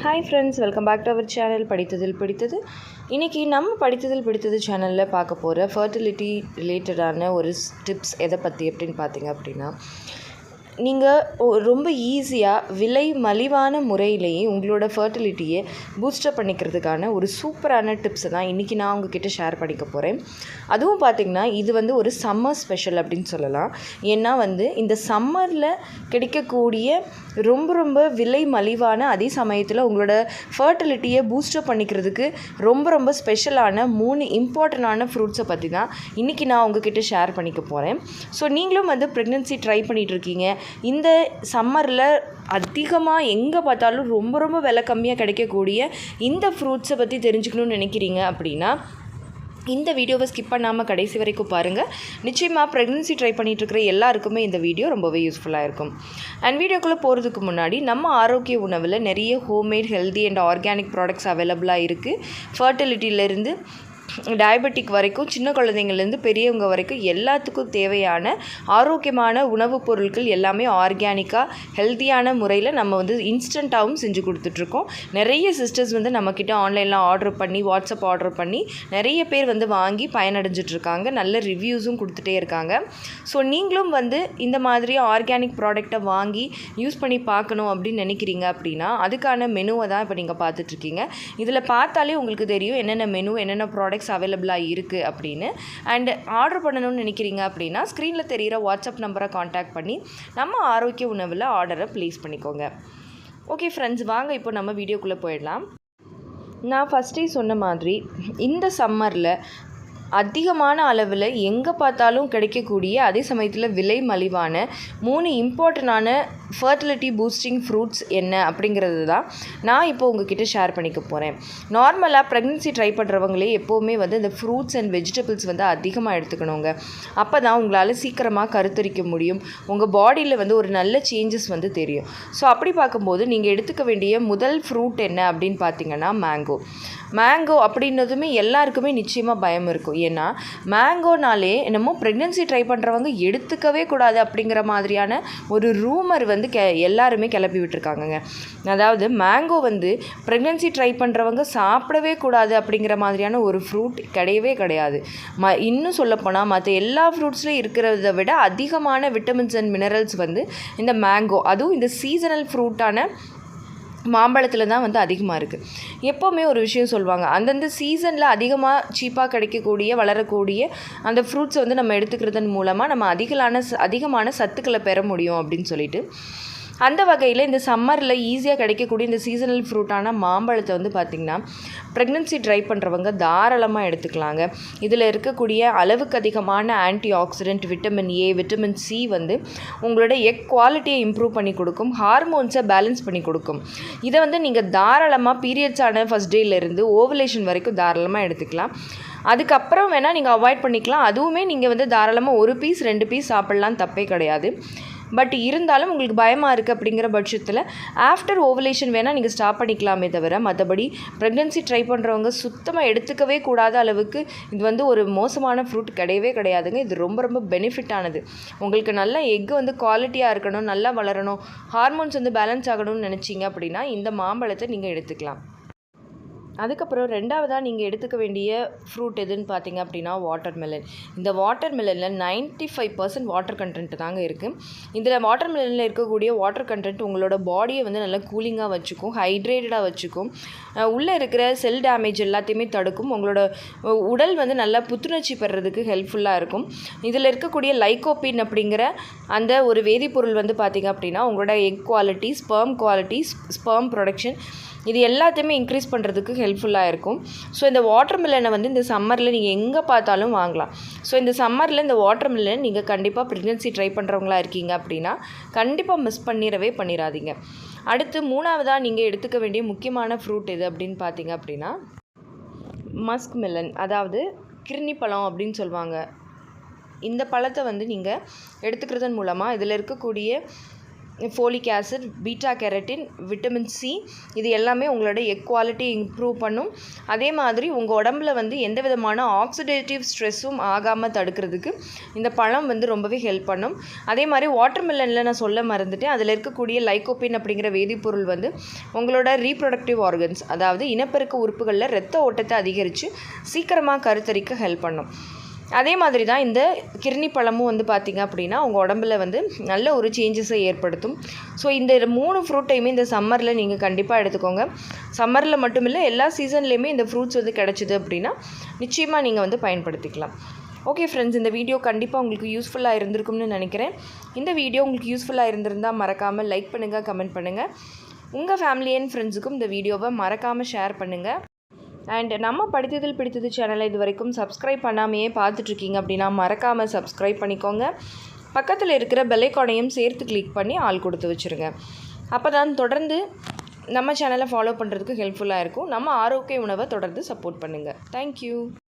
Hi friends, welcome back to our channel படித்ததில் பிடித்தது. இன்றைக்கி நம்ம படித்ததில் பிடித்தது சேனலில் பார்க்க போகிற ஃபர்டிலிட்டி ரிலேட்டடான ஒரு டிப்ஸ் எதை பற்றி அப்படின்னு பார்த்தீங்க அப்படின்னா, நீங்கள் ரொம்ப ஈஸியாக விலை மலிவான முறையிலேயே உங்களோட ஃபர்டிலிட்டியை பூஸ்டப் பண்ணிக்கிறதுக்கான ஒரு சூப்பரான டிப்ஸை தான் இன்றைக்கி நான் உங்ககிட்ட ஷேர் பண்ணிக்க போகிறேன். அதுவும் பார்த்திங்கன்னா இது ஒரு சம்மர் ஸ்பெஷல் அப்படின்னு சொல்லலாம். ஏன்னா இந்த சம்மரில் கிடைக்கக்கூடிய ரொம்ப விலை மலிவான அதே சமயத்தில் உங்களோட ஃபர்டிலிட்டியை பூஸ்டப் பண்ணிக்கிறதுக்கு ரொம்ப ஸ்பெஷலான 3 இம்பார்ட்டண்டான ஃப்ரூட்ஸை பற்றி தான் இன்றைக்கி நான் உங்ககிட்ட ஷேர் பண்ணிக்க போகிறேன். ஸோ நீங்களும் ப்ரெக்னென்சி ட்ரை பண்ணிகிட்ருக்கீங்க, இந்த சம்மரில் அதிகமாக எங்கே பார்த்தாலும் ரொம்ப விலை கம்மியாக கிடைக்கக்கூடிய இந்த ஃப்ரூட்ஸை பற்றி தெரிஞ்சுக்கணுன்னு நினைக்கிறீங்க அப்படின்னா இந்த வீடியோவை ஸ்கிப் பண்ணாமல் கடைசி வரைக்கும் பாருங்கள். நிச்சயமாக ப்ரெக்னென்சி ட்ரை பண்ணிகிட்ருக்கிற எல்லாருக்குமே இந்த வீடியோ ரொம்பவே யூஸ்ஃபுல்லாக இருக்கும். அண்ட் வீடியோக்குள்ளே போகிறதுக்கு முன்னாடி நம்ம ஆரோக்கிய உணவில் நிறைய homemade healthy and organic products அவைலபிளாக இருக்குது. ஃபர்டிலிட்டியிலேருந்து டயபெட்டிக் வரைக்கும், சின்ன குழந்தைங்கள்லேருந்து பெரியவங்க வரைக்கும் எல்லாத்துக்கும் தேவையான ஆரோக்கியமான உணவுப் பொருட்கள் எல்லாமே ஆர்கானிக்காக ஹெல்த்தியான முறையில் நம்ம இன்ஸ்டண்ட்டாகவும் செஞ்சு கொடுத்துட்ருக்கோம். நிறைய சிஸ்டர்ஸ் நம்மக்கிட்ட ஆன்லைனில் ஆர்டர் பண்ணி, வாட்ஸ்அப் ஆர்டர் பண்ணி நிறைய பேர் வாங்கி பயனடைஞ்சிட்ருக்காங்க. நல்ல ரிவ்யூஸும் கொடுத்துட்டே இருக்காங்க. ஸோ நீங்களும் இந்த மாதிரி ஆர்கானிக் ப்ராடக்டை வாங்கி யூஸ் பண்ணி பார்க்கணும் அப்படின்னு நினைக்கிறீங்க அப்படின்னா அதுக்கான மெனுவை தான் இப்போ நீங்கள் பார்த்துட்ருக்கீங்க. இதில் பார்த்தாலே உங்களுக்கு தெரியும் என்னென்ன மெனு, என்னென்ன ப்ராடக்ட்ஸ் அவைலபிளாக இருக்குது அப்படின்னு. அண்ட் ஆர்டர் பண்ணணும்னு நினைக்கிறீங்க அப்படின்னா ஸ்க்ரீனில் தெரிகிற வாட்ஸ்அப் நம்பரை காண்டாக்ட் பண்ணி நம்ம ஆரோக்கிய உணவில் ஆர்டரை ப்ளேஸ் பண்ணிக்கோங்க. ஓகே ஃப்ரெண்ட்ஸ், வாங்க இப்போ நம்ம வீடியோக்குள்ளே போயிடலாம். நான் ஃபஸ்ட்டே சொன்ன மாதிரி இந்த சம்மரில் அதிகமான அளவில் எங்கே பார்த்தாலும் கிடைக்கக்கூடிய அதே சமயத்தில் விலை மலிவான 3 இம்பார்ட்டண்டான ஃபர்டிலிட்டி பூஸ்டிங் ஃப்ரூட்ஸ் என்ன அப்படிங்கிறது தான் நான் இப்போ உங்ககிட்ட ஷேர் பண்ணிக்க போகிறேன். நார்மலாக ப்ரெக்னென்சி ட்ரை பண்ணுறவங்களே எப்போவுமே இந்த ஃப்ரூட்ஸ் அண்ட் வெஜிடபிள்ஸ் அதிகமாக எடுத்துக்கணுங்க. அப்போ தான் உங்களால் சீக்கிரமாக கருத்தரிக்க முடியும். உங்கள் பாடியில் ஒரு நல்ல சேஞ்சஸ் தெரியும். ஸோ அப்படி பார்க்கும்போது நீங்கள் எடுத்துக்க வேண்டிய முதல் ஃப்ரூட் என்ன அப்படின்னு பார்த்தீங்கன்னா மேங்கோ அப்படின்னதுமே எல்லாருக்குமே நிச்சயமாக பயம் இருக்கும். ஏன்னா மேங்கோனாலே என்னமோ ப்ரெக்னென்சி ட்ரை பண்ணுறவங்க எடுத்துக்கவே கூடாது அப்படிங்கிற மாதிரியான ஒரு ரூமர் எல்லாருமே கிளப்பி விட்டுருக்காங்கங்க. அதாவது மேங்கோ ப்ரெக்னென்சி ட்ரை பண்ணுறவங்க சாப்பிடவே கூடாது அப்படிங்கிற மாதிரியான ஒரு ஃப்ரூட் கிடையவே கிடையாது. இன்னும் சொல்லப்போனால் மற்ற எல்லா ஃப்ரூட்ஸ்லையும் இருக்கிறத விட அதிகமான விட்டமின்ஸ் அண்ட் மினரல்ஸ் இந்த மேங்கோ, அதுவும் இந்த சீசனல் ஃப்ரூட்டான மாம்பழத்தில் தான் அதிகமாக இருக்குது. எப்போவுமே ஒரு விஷயம் சொல்லுவாங்க, அந்தந்த சீசனில் அதிகமாக சீப்பாக கிடைக்கக்கூடிய வளரக்கூடிய அந்த ஃப்ரூட்ஸை நம்ம எடுத்துக்கிறதன் மூலமாக நம்ம அதிகமான சத்துக்களை பெற முடியும் அப்படின்னு சொல்லிட்டு, அந்த வகையில் இந்த சம்மரில் ஈஸியாக கிடைக்கக்கூடிய இந்த சீசனல் ஃப்ரூட்டான மாம்பழத்தை பார்த்திங்கன்னா ப்ரெக்னென்சி ட்ரை பண்ணுறவங்க தாராளமாக எடுத்துக்கலாங்க. இதில் இருக்கக்கூடிய அளவுக்கு அதிகமான anti accident, vitamin A, vitamin C உங்களோட எக் குவாலிட்டியை இம்ப்ரூவ் பண்ணி கொடுக்கும், ஹார்மோன்ஸை பேலன்ஸ் பண்ணி கொடுக்கும். இதை நீங்கள் தாராளமாக பீரியட்ஸ் ஆன ஃபஸ்ட் டேலேருந்து ஓவலேஷன் வரைக்கும் தாராளமாக எடுத்துக்கலாம். அதுக்கப்புறம் வேணால் நீங்கள் அவாய்ட் பண்ணிக்கலாம். அதுவுமே நீங்கள் தாராளமாக 1 பீஸ் 2 பீஸ் சாப்பிட்லாம், தப்பே கிடையாது. பட் இருந்தாலும் உங்களுக்கு பயமாக இருக்குது அப்படிங்கிற பட்சத்தில் ஆஃப்டர் ஓவலேஷன் வேணால் நீங்கள் ஸ்டாப் பண்ணிக்கலாமே தவிர, மற்றபடி ப்ரெக்னென்சி ட்ரை பண்ணுறவங்க சுத்தமாக எடுத்துக்கவே கூடாத அளவுக்கு இது ஒரு மோசமான ஃப்ரூட் கிடையவே கிடையாதுங்க. இது ரொம்ப பெனிஃபிட்டானது. உங்களுக்கு நல்ல எக்கு குவாலிட்டியாக இருக்கணும், நல்லா வளரணும், ஹார்மோன்ஸ் பேலன்ஸ் ஆகணும்னு நினச்சிங்க அப்படின்னா இந்த மாம்பழத்தை நீங்கள் எடுத்துக்கலாம். அதுக்கப்புறம் ரெண்டாவதாக நீங்கள் எடுத்துக்க வேண்டிய ஃப்ரூட் எதுன்னு பார்த்தீங்க அப்படின்னா வாட்டர்மெலன். இந்த வாட்டர்மெலனில் 95% வாட்டர் கண்டென்ட் தாங்க இருக்குது. இதில் வாட்டர்மெலனில் இருக்கக்கூடிய வாட்டர் கண்டென்ட் உங்களோட பாடியை நல்லா கூலிங்காக வச்சுக்கும், ஹைட்ரேட்டடாக வச்சுக்கும், உள்ளே இருக்கிற செல் டேமேஜ் எல்லாத்தையுமே தடுக்கும், உங்களோட உடல் நல்லா புத்துணர்ச்சி பெறுறதுக்கு ஹெல்ப்ஃபுல்லாக இருக்கும். இதில் இருக்கக்கூடிய லைகோபின் அப்படிங்கிற அந்த ஒரு வேதிப்பொருள் பார்த்தீங்க அப்படின்னா உங்களோட எக் குவாலிட்டி, ஸ்பெர்ம் ப்ரொடக்ஷன் இது எல்லாத்தையுமே இன்க்ரீஸ் பண்ணுறதுக்கு ஹெல்ப்ஃபுல்லாக இருக்கும். ஸோ இந்த வாட்டர்மெலனை இந்த சம்மரில் நீங்கள் எங்கே பார்த்தாலும் வாங்கலாம். ஸோ இந்த சம்மரில் இந்த வாட்டர்மெலன் நீங்கள் கண்டிப்பாக ப்ரெக்னென்சி ட்ரை பண்ணுறவங்களா இருக்கீங்க அப்படின்னா கண்டிப்பாக மிஸ் பண்ணிடாதீங்க. அடுத்து 3ஆவதாக நீங்கள் எடுத்துக்க வேண்டிய முக்கியமான ஃப்ரூட் எது அப்படின்னு பார்த்தீங்க அப்படின்னா மஸ்க் மெலன், அதாவது கிர்னி பழம் அப்படின்னு சொல்லுவாங்க. இந்த பழத்தை நீங்கள் எடுத்துக்கிறதன் மூலமாக இதில் இருக்கக்கூடிய folic acid, beta carotene, vitamin C இது எல்லாமே உங்களோட எக் குவாலிட்டி இம்ப்ரூவ் பண்ணும். அதே மாதிரி உங்கள் உடம்புல வந்து எந்த விதமான ஆக்சிடேட்டிவ் ஸ்ட்ரெஸ்ஸும் ஆகாமல் தடுக்கிறதுக்கு இந்த பழம் வந்து ரொம்பவே ஹெல்ப் பண்ணும். அதே மாதிரி வாட்டர்மெலனில் நான் சொல்ல மறந்துட்டேன், அதில் இருக்கக்கூடிய லைகோபின் அப்படிங்கிற வேதிப்பொருள் வந்து உங்களோட ரீப்ரொடக்டிவ் ஆர்கன்ஸ், அதாவது இனப்பெருக்க உறுப்புகளில் இரத்த ஓட்டத்தை அதிகரித்து சீக்கிரமாக கருத்தரிக்க ஹெல்ப் பண்ணும். அதே மாதிரி தான் இந்த கிர்னி பழமும் வந்து பார்த்திங்க அப்படின்னா உங்கள் உடம்புல வந்து நல்ல ஒரு சேஞ்சஸை ஏற்படுத்தும். ஸோ இந்த 3 ஃப்ரூட்டையுமே இந்த சம்மரில் நீங்கள் கண்டிப்பாக எடுத்துக்கோங்க. சம்மரில் மட்டும் இல்லை, எல்லா சீசன்லேயுமே இந்த ஃப்ரூட்ஸ் வந்து கிடச்சிது அப்படின்னா நிச்சயமாக நீங்கள் வந்து பயன்படுத்திக்கலாம். ஓகே ஃப்ரெண்ட்ஸ், இந்த வீடியோ கண்டிப்பாக உங்களுக்கு யூஸ்ஃபுல்லாக இருந்திருக்கும்னு நினைக்கிறேன். இந்த வீடியோ உங்களுக்கு யூஸ்ஃபுல்லாக இருந்திருந்தால் மறக்காமல் லைக் பண்ணுங்கள், கமெண்ட் பண்ணுங்கள். உங்கள் ஃபேமிலி அண்ட் ஃப்ரெண்ட்ஸுக்கும் இந்த வீடியோவை மறக்காமல் ஷேர் பண்ணுங்கள். அண்ட் நம்ம படித்ததில் பிடித்தது சேனலை இது வரைக்கும் சப்ஸ்கிரைப் பண்ணாமையே பார்த்துட்ருக்கீங்க அப்படின்னா மறக்காமல் சப்ஸ்கிரைப் பண்ணிக்கோங்க. பக்கத்தில் இருக்கிற பெல் ஐகானையும் சேர்த்து கிளிக் பண்ணி ஆல் கொடுத்து வச்சுருங்க. அப்போ தான் தொடர்ந்து நம்ம சேனலை ஃபாலோ பண்ணுறதுக்கு ஹெல்ப்ஃபுல்லாக இருக்கும். நம்ம ஆரோக்கிய உணவை தொடர்ந்து சப்போர்ட் பண்ணுங்கள். தேங்க்யூ.